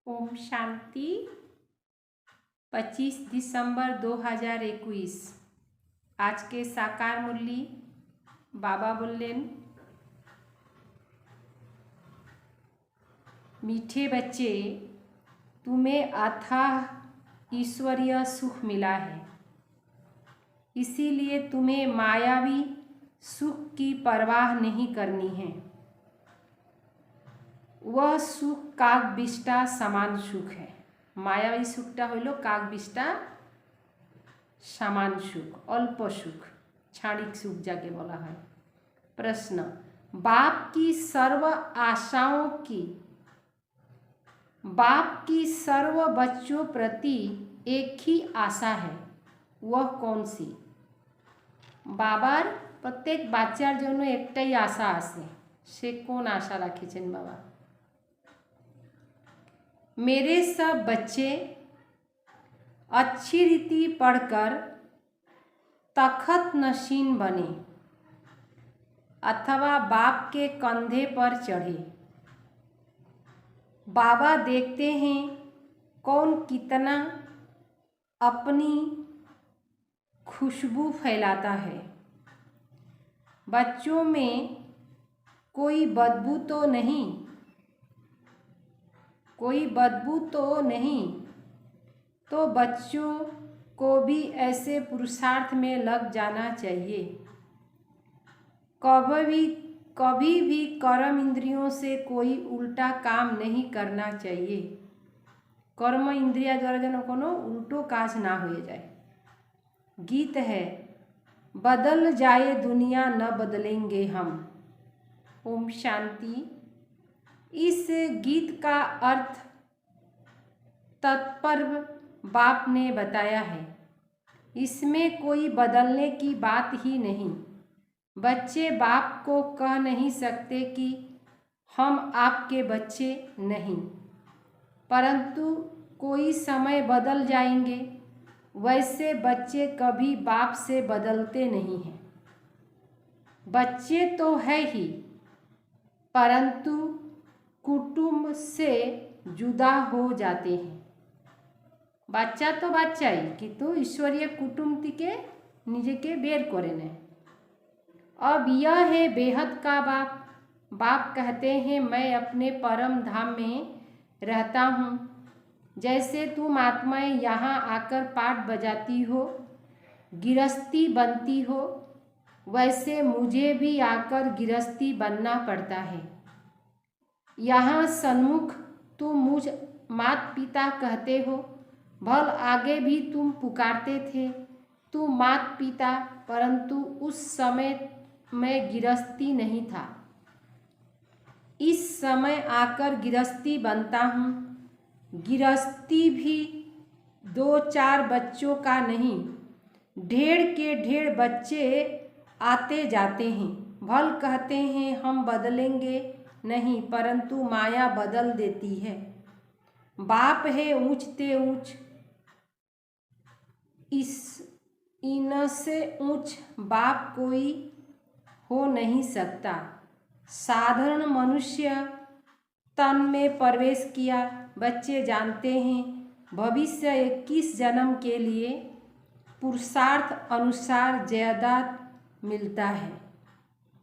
ओम शांति। 25 दिसंबर 2021 आज के साकार मुरली बाबा बोलें, मीठे बच्चे, तुम्हें अथाह ईश्वरीय सुख मिला है, इसीलिए तुम्हें मायावी सुख की परवाह नहीं करनी है। वह सुख कागबिष्टा समान सुख है। मायावी सुखटा हইল कागबिष्टा समान सुख, अल्प सुख, क्षणिक सुख जाके बोला है। प्रश्न, बाप की सर्व बच्चों प्रति एक ही आशा है, वह कौन सी? बाबार प्रत्येक बाच्चार जन्य एकटाई आशा आछे, से कोन आशा राखेछेन बाबा? मेरे सब बच्चे अच्छी रीति पढ़कर तखत नशीन बने अथवा बाप के कंधे पर चढ़े। बाबा देखते हैं कौन कितना अपनी खुशबू फैलाता है। बच्चों में कोई बदबू तो नहीं, तो बच्चों को भी ऐसे पुरुषार्थ में लग जाना चाहिए। कभी भी कर्म इंद्रियों से कोई उल्टा काम नहीं करना चाहिए। कर्म इंद्रिया द्वारा जन कोनो उल्टो काज ना हो जाए। गीत है, बदल जाए दुनिया न बदलेंगे हम। ओम शांति। इस गीत का अर्थ तत्पर्व बाप ने बताया है। इसमें कोई बदलने की बात ही नहीं। बच्चे बाप को कह नहीं सकते कि हम आपके बच्चे नहीं, परंतु कोई समय बदल जाएंगे। वैसे बच्चे कभी बाप से बदलते नहीं हैं। बच्चे तो है ही, परंतु कुटुंब से जुदा हो जाते हैं। बाच्चा तो बाच्चाई, किंतु ईश्वरीय कुटुंब के निजेके बेर करे ने। अब यह है बेहद का बाप। बाप कहते हैं, मैं अपने परम धाम में रहता हूँ। जैसे तुम आत्माएं यहाँ आकर पाठ बजाती हो, गिरस्ती बनती हो, वैसे मुझे भी आकर गिरस्ती बनना पड़ता है। यहाँ सन्मुख तुम मुझ मात पिता कहते हो, भल आगे भी तुम पुकारते थे तुम मात पिता, परंतु उस समय मैं गिरस्ती नहीं था। इस समय आकर गिरस्ती बनता हूँ। गिरस्ती भी 2-4 बच्चों का नहीं, ढेर के ढेर बच्चे आते जाते हैं। भल कहते हैं हम बदलेंगे नहीं, परंतु माया बदल देती है। बाप है ऊंचते ऊंच, इनसे ऊंच बाप कोई हो नहीं सकता। साधारण मनुष्य तन में प्रवेश किया। बच्चे जानते हैं भविष्य 21 जन्म के लिए पुरुषार्थ अनुसार जायदाद मिलता है।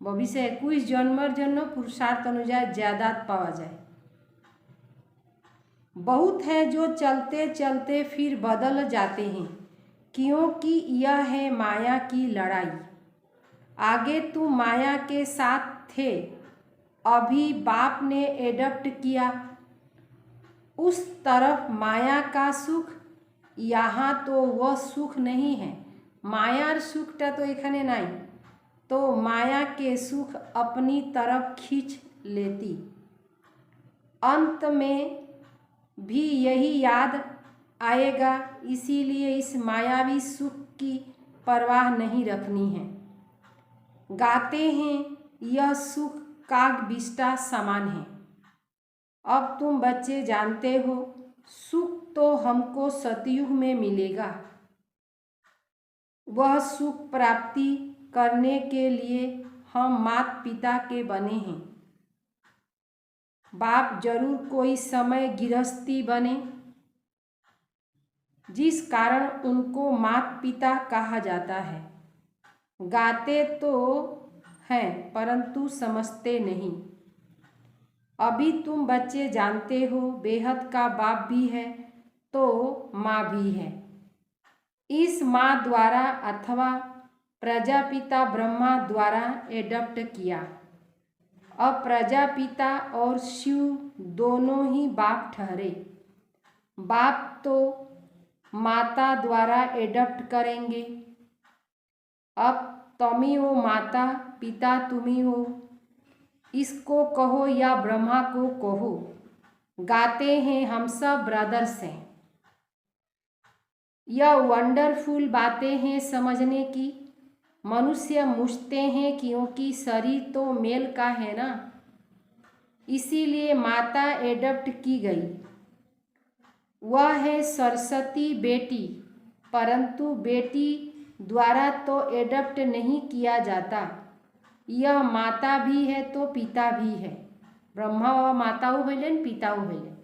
भविष्य 21 जन्मर जन्म पुरुषार्थ अनुसार जायदाद पावा जाए। बहुत हैं जो चलते चलते फिर बदल जाते हैं, क्योंकि यह है माया की लड़ाई। आगे तुम माया के साथ थे, अभी बाप ने एडप्ट किया उस तरफ माया का सुख। यहाँ तो वह सुख नहीं है। मायार सुखटा तो एखाने नहीं, तो माया के सुख अपनी तरफ खींच लेती। अंत में भी यही याद आएगा, इसीलिए इस मायावी सुख की परवाह नहीं रखनी है। गाते हैं यह सुख कागबिष्टा समान है। अब तुम बच्चे जानते हो सुख तो हमको सतयुग में मिलेगा। वह सुख प्राप्ति करने के लिए हम मात पिता के बने हैं। बाप जरूर कोई समय गृहस्थी बने, जिस कारण उनको माता पिता कहा जाता है। गाते तो हैं परंतु समझते नहीं। अभी तुम बच्चे जानते हो बेहद का बाप भी है तो माँ भी है। इस माँ द्वारा अथवा प्रजापिता ब्रह्मा द्वारा एडप्ट किया। अब प्रजापिता और शिव दोनों ही बाप ठहरे। बाप तो माता द्वारा एडप्ट करेंगे। अब तुमी हो माता, पिता तुम्ही हो, इसको कहो या ब्रह्मा को कहो। गाते हैं हम सब ब्रदर्स हैं। यह वंडरफुल बातें हैं समझने की। मनुष्य मुझते हैं क्योंकि शरीर तो मेल का है ना, इसीलिए माता एडप्ट की गई। वह है सरस्वती बेटी, परंतु बेटी द्वारा तो एडप्ट नहीं किया जाता। यह माता भी है तो पिता भी है। ब्रह्मा व माताओं होइलेन, पिताओं होइलेन।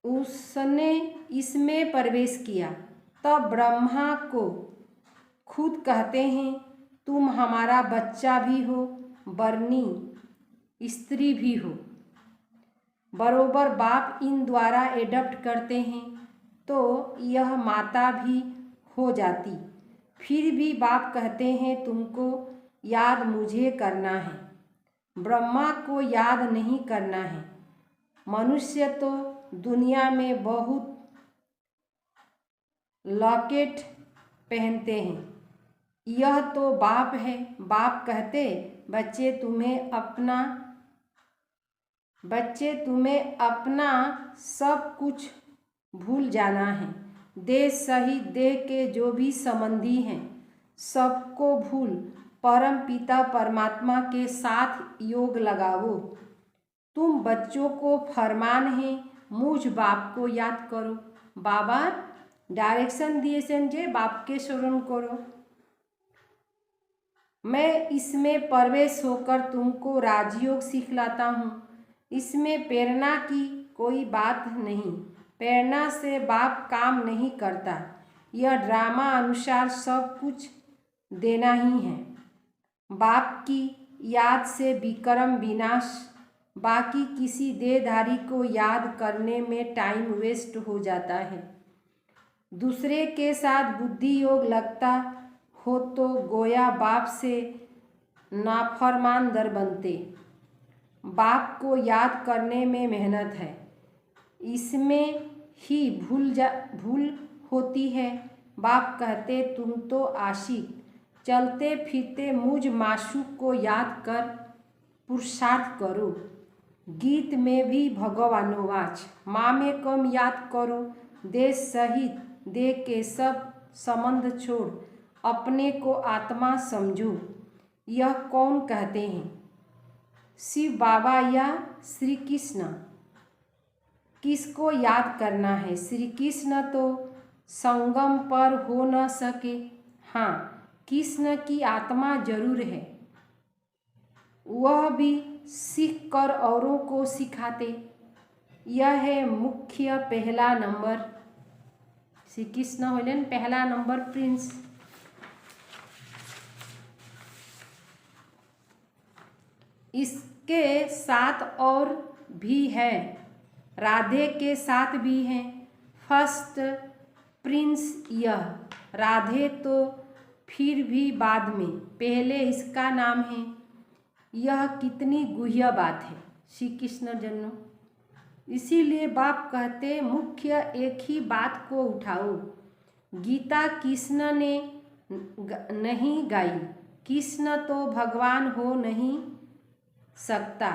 उसने इसमें प्रवेश किया तब ब्रह्मा को खुद कहते हैं तुम हमारा बच्चा भी हो, बरनी स्त्री भी हो। बरोबर बाप इन द्वारा एडप्ट करते हैं तो यह माता भी हो जाती। फिर भी बाप कहते हैं तुमको याद मुझे करना है, ब्रह्मा को याद नहीं करना है। मनुष्य तो दुनिया में बहुत लॉकेट पहनते हैं, यह तो बाप है। बाप कहते बच्चे तुम्हें अपना सब कुछ भूल जाना है। देह सहित देह के जो भी संबंधी हैं सबको भूल परम पिता परमात्मा के साथ योग लगाओ। तुम बच्चों को फरमान है मुझ बाप को याद करो। बाबा डायरेक्शन दिए समझे, बाप के स्मरण करो। मैं इसमें प्रवेश होकर तुमको राजयोग सिखलाता हूँ। इसमें प्रेरणा की कोई बात नहीं। प्रेरणा से बाप काम नहीं करता। यह ड्रामा अनुसार सब कुछ देना ही है। बाप की याद से विक्रम विनाश, बाकी किसी देहधारी को याद करने में टाइम वेस्ट हो जाता है। दूसरे के साथ बुद्धि योग लगता हो तो गोया बाप से नाफरमान दर बनते। बाप को याद करने में मेहनत है, इसमें ही भूल होती है। बाप कहते तुम तो आशिक चलते फिरते मुझ माशूक को याद कर पुरुषार्थ करो। गीत में भी भगवानोवाच माँ में कम याद करो। देश सहित देह के सब संबंध छोड़ अपने को आत्मा समझो। यह कौन कहते हैं? शिव बाबा या श्री कृष्ण? किसको याद करना है? श्री कृष्ण तो संगम पर हो न सके। हाँ, कृष्ण की आत्मा जरूर है, वह भी सीख कर औरों को सिखाते। यह है मुख्य पहला नंबर। श्री कृष्ण होलन पहला नंबर प्रिंस। इसके साथ और भी है, राधे के साथ भी हैं। फर्स्ट प्रिंस यह, राधे तो फिर भी बाद में, पहले इसका नाम है। यह कितनी गुह्य बात है श्री कृष्ण जन्म। इसीलिए बाप कहते मुख्य एक ही बात को उठाओ। गीता कृष्ण ने नहीं गाई, कृष्ण तो भगवान हो नहीं सकता।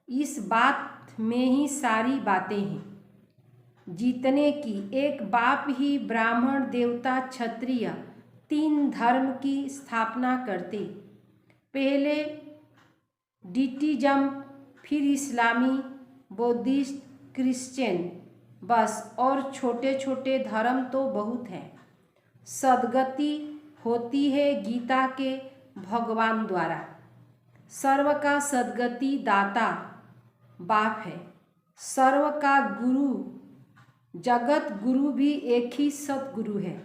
इस बात में ही सारी बातें हैं जीतने की। एक बाप ही ब्राह्मण देवता क्षत्रिय तीन धर्म की स्थापना करते। पहले डिटिज्म, फिर इस्लामी, बौद्धिस्ट, क्रिश्चियन, बस। और छोटे छोटे धर्म तो बहुत हैं। सदगति होती है गीता के भगवान द्वारा। सर्व का सद्गति दाता बाप है। सर्व का गुरु जगत गुरु भी एक ही सतगुरु है।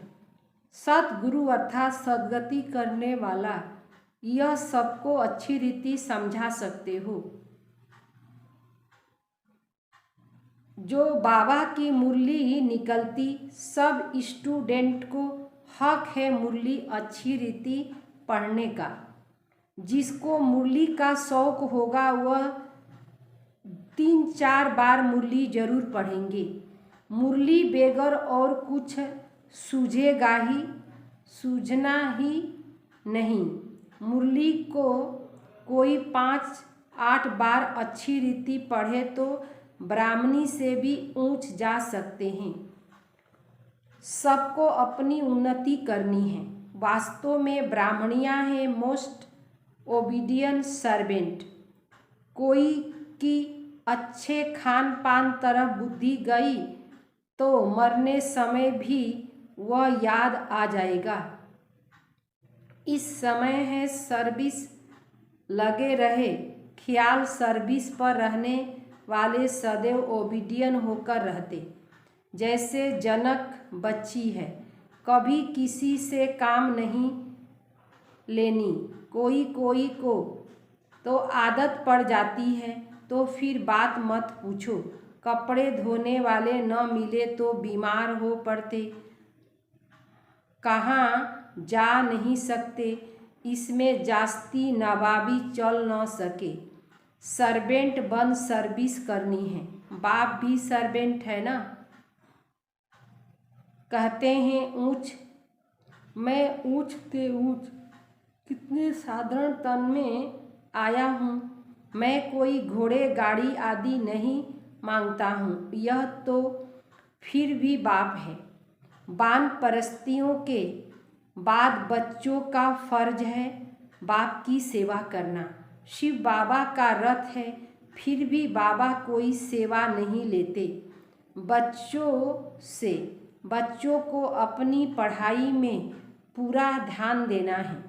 सतगुरु अर्थात सद्गति करने वाला। यह सबको अच्छी रीति समझा सकते हो। जो बाबा की मुरली निकलती, सब स्टूडेंट को हक है मुरली अच्छी रीति पढ़ने का। जिसको मुरली का शौक होगा वह 3-4 बार मुरली जरूर पढ़ेंगे। मुरली बेगर और कुछ सूझेगा ही, सूझना ही नहीं। मुरली को कोई 5-8 बार अच्छी रीति पढ़े तो ब्राह्मणी से भी ऊंच जा सकते हैं। सबको अपनी उन्नति करनी है। वास्तव में ब्राह्मणियाँ हैं मोस्ट ओबीडियंट सर्वेंट। कोई की अच्छे खान पान तरफ बुद्धि गई तो मरने समय भी वह याद आ जाएगा। इस समय है सर्विस, लगे रहे। ख्याल सर्विस पर रहने वाले सदैव ओबीडियंट होकर रहते। जैसे जनक बच्ची है, कभी किसी से काम नहीं लेनी। कोई कोई को तो आदत पड़ जाती है तो फिर बात मत पूछो। कपड़े धोने वाले न मिले तो बीमार हो पड़ते, कहाँ जा नहीं सकते। इसमें जास्ती नवाबी चल न सके। सर्वेंट बन सर्विस करनी है। बाप भी सर्वेंट है ना। कहते हैं ऊंच, मैं ऊंच ते ऊंच कितने साधारण तन में आया हूँ। मैं कोई घोड़े गाड़ी आदि नहीं मांगता हूँ। यह तो फिर भी बाप है। बान परस्तियों के बाद बच्चों का फर्ज है बाप की सेवा करना। शिव बाबा का रथ है, फिर भी बाबा कोई सेवा नहीं लेते बच्चों से। बच्चों को अपनी पढ़ाई में पूरा ध्यान देना है।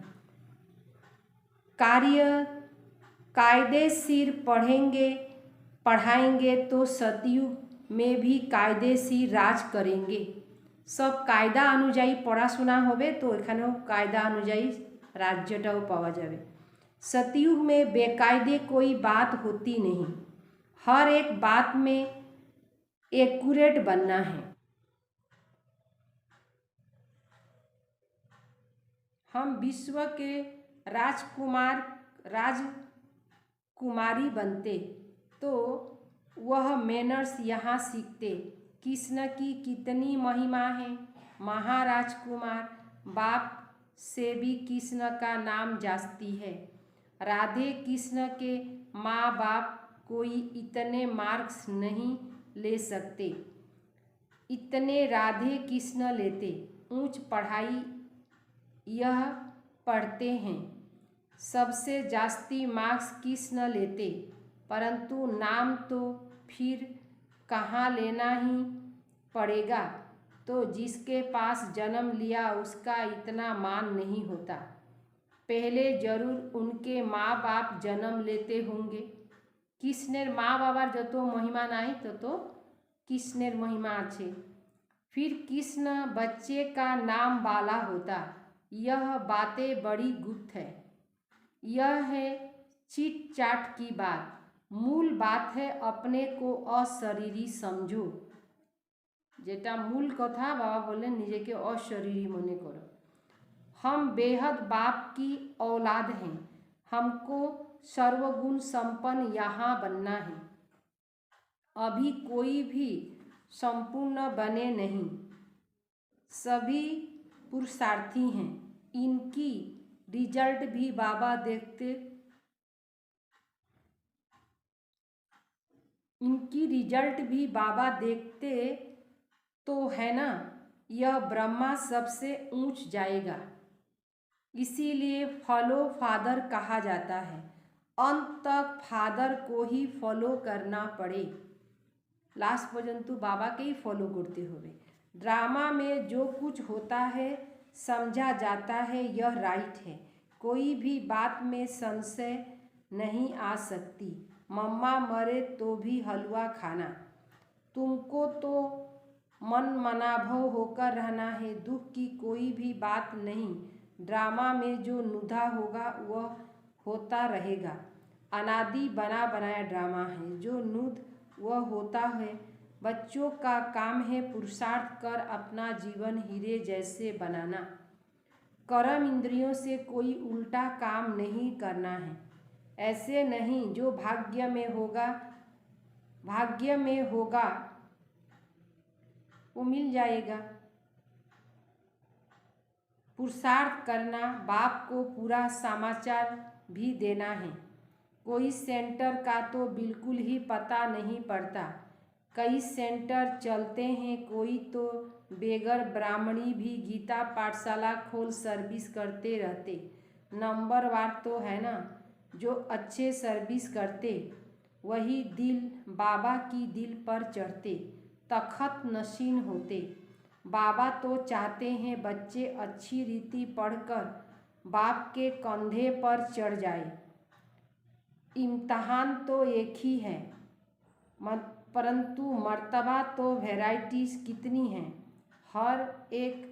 कायदेशीर पढ़ाएंगे तो सतयुग में भी कायदेशीर राज करेंगे। सब कायदा अनुयायी पढ़ाशোना होबे तो एखानेও कायदा अनुयायी राज्यटाও पावा जाবে। सतयुग में बेकायदे कोई बात होती नहीं। हर एक बात में एक्यूरेट बनना है। हम विश्व के राजकुमारी बनते तो वह मैनर्स यहाँ सीखते। कृष्ण की कितनी महिमा है। महाराजकुमार बाप से भी कृष्ण का नाम जास्ती है। राधे कृष्ण के माँ बाप कोई इतने मार्क्स नहीं ले सकते इतने राधे कृष्ण लेते। ऊंच पढ़ाई यह पढ़ते हैं। सबसे जास्ती मार्क्स कृष्ण लेते, परंतु नाम तो फिर कहाँ लेना ही पड़ेगा। तो जिसके पास जन्म लिया उसका इतना मान नहीं होता। पहले जरूर उनके माँ बाप जन्म लेते होंगे। कृष्णेर माँ बाबार जो महिमा नहीं तो कृष्णेर महिमा आछे। फिर कृष्ण बच्चे का नाम बाला होता। यह बातें बड़ी गुप्त है। यह है चिट चाट की बात। मूल बात है अपने को अशरीरी समझो। जेटा मूल कथा बाबा बोले निजे के अशरीरी मने करो। हम बेहद बाप की औलाद हैं। हमको सर्वगुण संपन्न यहाँ बनना है। अभी कोई भी संपूर्ण बने नहीं। सभी पुरुषार्थी हैं। इनकी रिजल्ट भी बाबा देखते तो है ना। यह ब्रह्मा सबसे ऊंच जाएगा। इसीलिए फॉलो फादर कहा जाता है। अंत तक फादर को ही फॉलो करना पड़े। लास्ट पर्यंत बाबा के ही फॉलो करते हुए। ड्रामा में जो कुछ होता है समझा जाता है यह राइट है। कोई भी बात में संशय नहीं आ सकती। मम्मा मरे तो भी हलवा खाना। तुमको तो मन मनाभव होकर रहना है, दुख की कोई भी बात नहीं। ड्रामा में जो नुधा होगा वह होता रहेगा। अनादि बना बनाया ड्रामा है, जो नुद वह होता है। बच्चों का काम है पुरुषार्थ कर अपना जीवन हीरे जैसे बनाना। कर्म इंद्रियों से कोई उल्टा काम नहीं करना है। ऐसे नहीं, जो भाग्य में होगा वो मिल जाएगा। पुरुषार्थ करना, बाप को पूरा समाचार भी देना है। कोई सेंटर का तो बिल्कुल ही पता नहीं पड़ता। कई सेंटर चलते हैं, कोई तो बेगर ब्राह्मणी भी गीता पाठशाला खोल सर्विस करते रहते। नंबरवार तो है ना, जो अच्छे सर्विस करते वही दिल बाबा की दिल पर चढ़ते, तखत नशीन होते। बाबा तो चाहते हैं बच्चे अच्छी रीति पढ़कर बाप के कंधे पर चढ़ जाए। इम्तहान तो एक ही है, परंतु मर्तबा तो वैरायटीज कितनी हैं। हर एक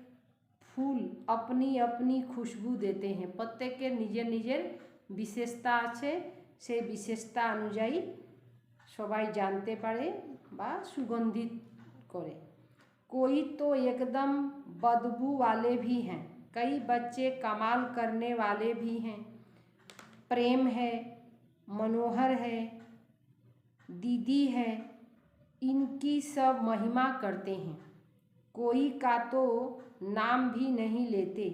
फूल अपनी अपनी खुशबू देते हैं। प्रत्येकेर निजेर निजेर विशेषता आछे, से विशेषता अनुयायी सबाई जानते पारे बा सुगंधित करे। कोई तो एकदम बदबू वाले भी हैं, कई बच्चे कमाल करने वाले भी हैं। प्रेम है, मनोहर है, दीदी है, इनकी सब महिमा करते हैं। कोई का तो नाम भी नहीं लेते।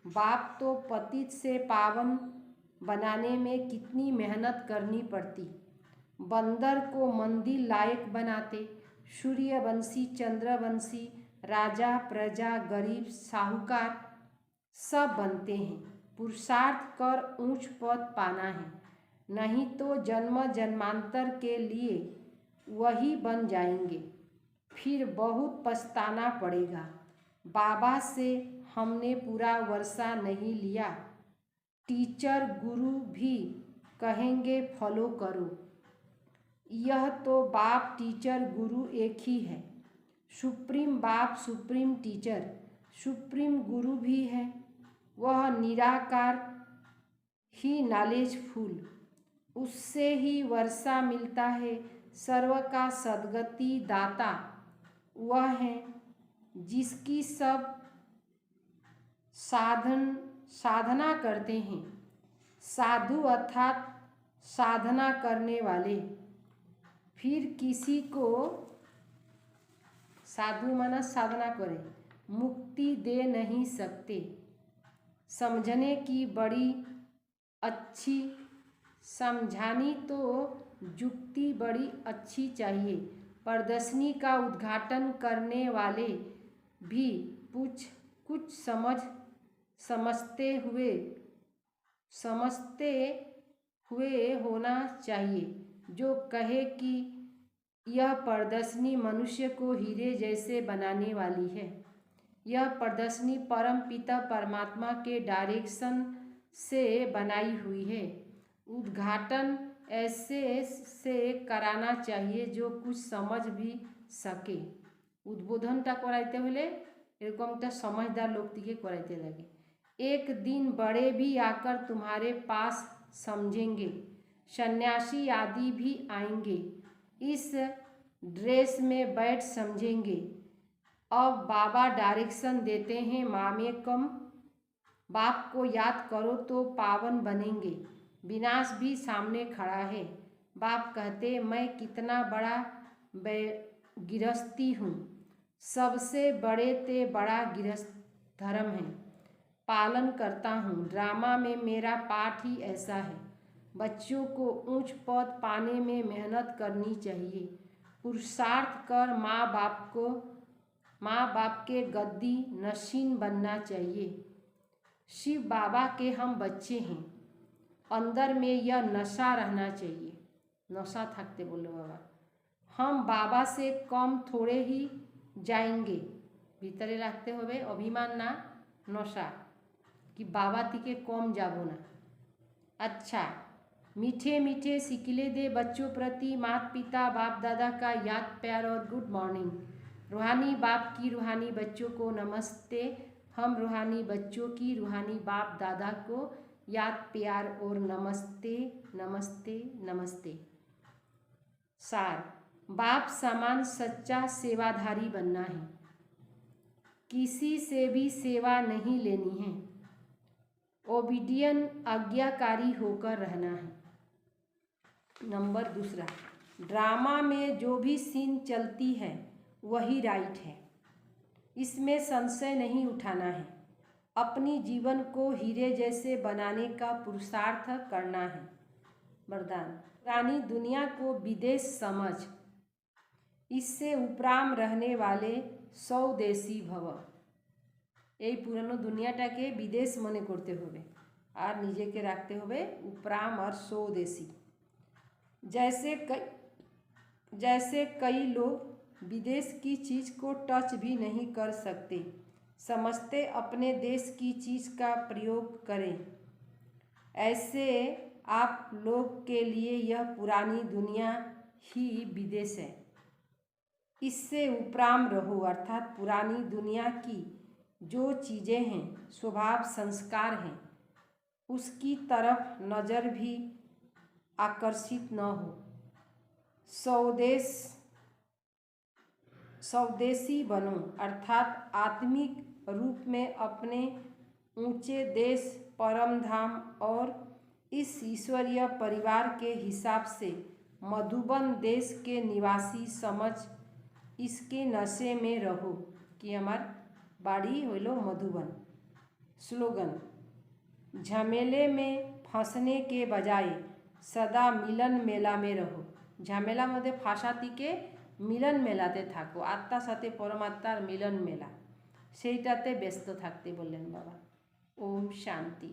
बाप तो पतित से पावन बनाने में कितनी मेहनत करनी पड़ती। बंदर को मंदिर लायक बनाते। सूर्यवंशी, चंद्रवंशी, राजा, प्रजा, गरीब, साहूकार सब बनते हैं। पुरुषार्थ कर ऊंच पद पाना है, नहीं तो जन्म जन्मांतर के लिए वही बन जाएंगे, फिर बहुत पछताना पड़ेगा। बाबा से हमने पूरा वर्षा नहीं लिया। टीचर गुरु भी कहेंगे फॉलो करो। यह तो बाप टीचर गुरु एक ही है। सुप्रीम बाप, सुप्रीम टीचर, सुप्रीम गुरु भी है। वह निराकार ही नॉलेजफुल, उससे ही वर्षा मिलता है। सर्व का सद्गति दाता वह है, जिसकी सब साधना करते हैं। साधु अर्थात साधना करने वाले, फिर किसी को साधु माना साधना करे, मुक्ति दे नहीं सकते। समझने की बड़ी अच्छी, समझानी तो जुक्ति बड़ी अच्छी चाहिए। प्रदर्शनी का उद्घाटन करने वाले भी कुछ समझते हुए होना चाहिए, जो कहे कि यह प्रदर्शनी मनुष्य को हीरे जैसे बनाने वाली है। यह प्रदर्शनी परम पिता परमात्मा के डायरेक्शन से बनाई हुई है। उद्घाटन ऐसे से कराना चाहिए जो कुछ समझ भी सके। उद्बोधनटा कराइते हले एरकमटा समझदार लोग दिके कराइते लगे। एक दिन बड़े भी आकर तुम्हारे पास समझेंगे, सन्यासी आदि भी आएंगे, इस ड्रेस में बैठ समझेंगे। अब बाबा डायरेक्शन देते हैं, मामे कम बाप को याद करो तो पावन बनेंगे। विनाश भी सामने खड़ा है। बाप कहते मैं कितना बड़ा गृहस्थी हूँ, सबसे बड़े ते बड़ा गृहस्थ धर्म है, पालन करता हूँ। ड्रामा में मेरा पाठ ही ऐसा है। बच्चों को ऊंच पद पाने में मेहनत करनी चाहिए। पुरुषार्थ कर माँ बाप के गद्दी नशीन बनना चाहिए। शिव बाबा के हम बच्चे हैं, अंदर में यह नशा रहना चाहिए। नशा थकते बोलो बाबा, हम बाबा से कम थोड़े ही जाएंगे। भीतरे रखते होवे अभिमान ना नशा कि बाबा तिके कम जाबो ना। अच्छा, मीठे मीठे सिकिले दे बच्चों प्रति माता पिता बाप दादा का याद प्यार और गुड मॉर्निंग। रूहानी बाप की रूहानी बच्चों को नमस्ते। हम रूहानी बच्चों की रूहानी बाप दादा को याद प्यार और नमस्ते नमस्ते नमस्ते। सार, बाप समान सच्चा सेवाधारी बनना है, किसी से भी सेवा नहीं लेनी है, ओबीडियन आज्ञाकारी होकर रहना है। नंबर दूसरा, ड्रामा में जो भी सीन चलती है वही राइट है, इसमें संशय नहीं उठाना है। अपनी जीवन को हीरे जैसे बनाने का पुरुषार्थ करना है। वरदान, पुरानी दुनिया को विदेश समझ, इससे उपराम रहने वाले स्वदेशी भव। এই পুরানো দুনিয়াটাকে বিদেশ মনে করতে হবে আর নিজেকে রাখতে হবে उपराम और स्वदेशी। जैसे कई लोग विदेश की चीज़ को टच भी नहीं कर सकते, समझते अपने देश की चीज़ का प्रयोग करें, ऐसे आप लोग के लिए यह पुरानी दुनिया ही विदेश है। इससे उपराम रहो, अर्थात पुरानी दुनिया की जो चीज़ें हैं, स्वभाव संस्कार हैं, उसकी तरफ नज़र भी आकर्षित न हो। स्वदेशी बनो, अर्थात आत्मिक रूप में अपने ऊंचे देश परम धाम और इस ईश्वरीय परिवार के हिसाब से मधुबन देश के निवासी समझ इसके नशे में रहो कि हमार बाड़ी होलो मधुबन। स्लोगन, झमेले में फंसने के बजाय सदा मिलन मेला में रहो। झमेलामध्ये फाঁসা থেকে মিলন মেলাতে থাকো, আত্মার সাথে পরমাত্মার মিলন মেলা, সেইটাতে ব্যস্ত থাকতে বললেন বাবা। ওম শান্তি।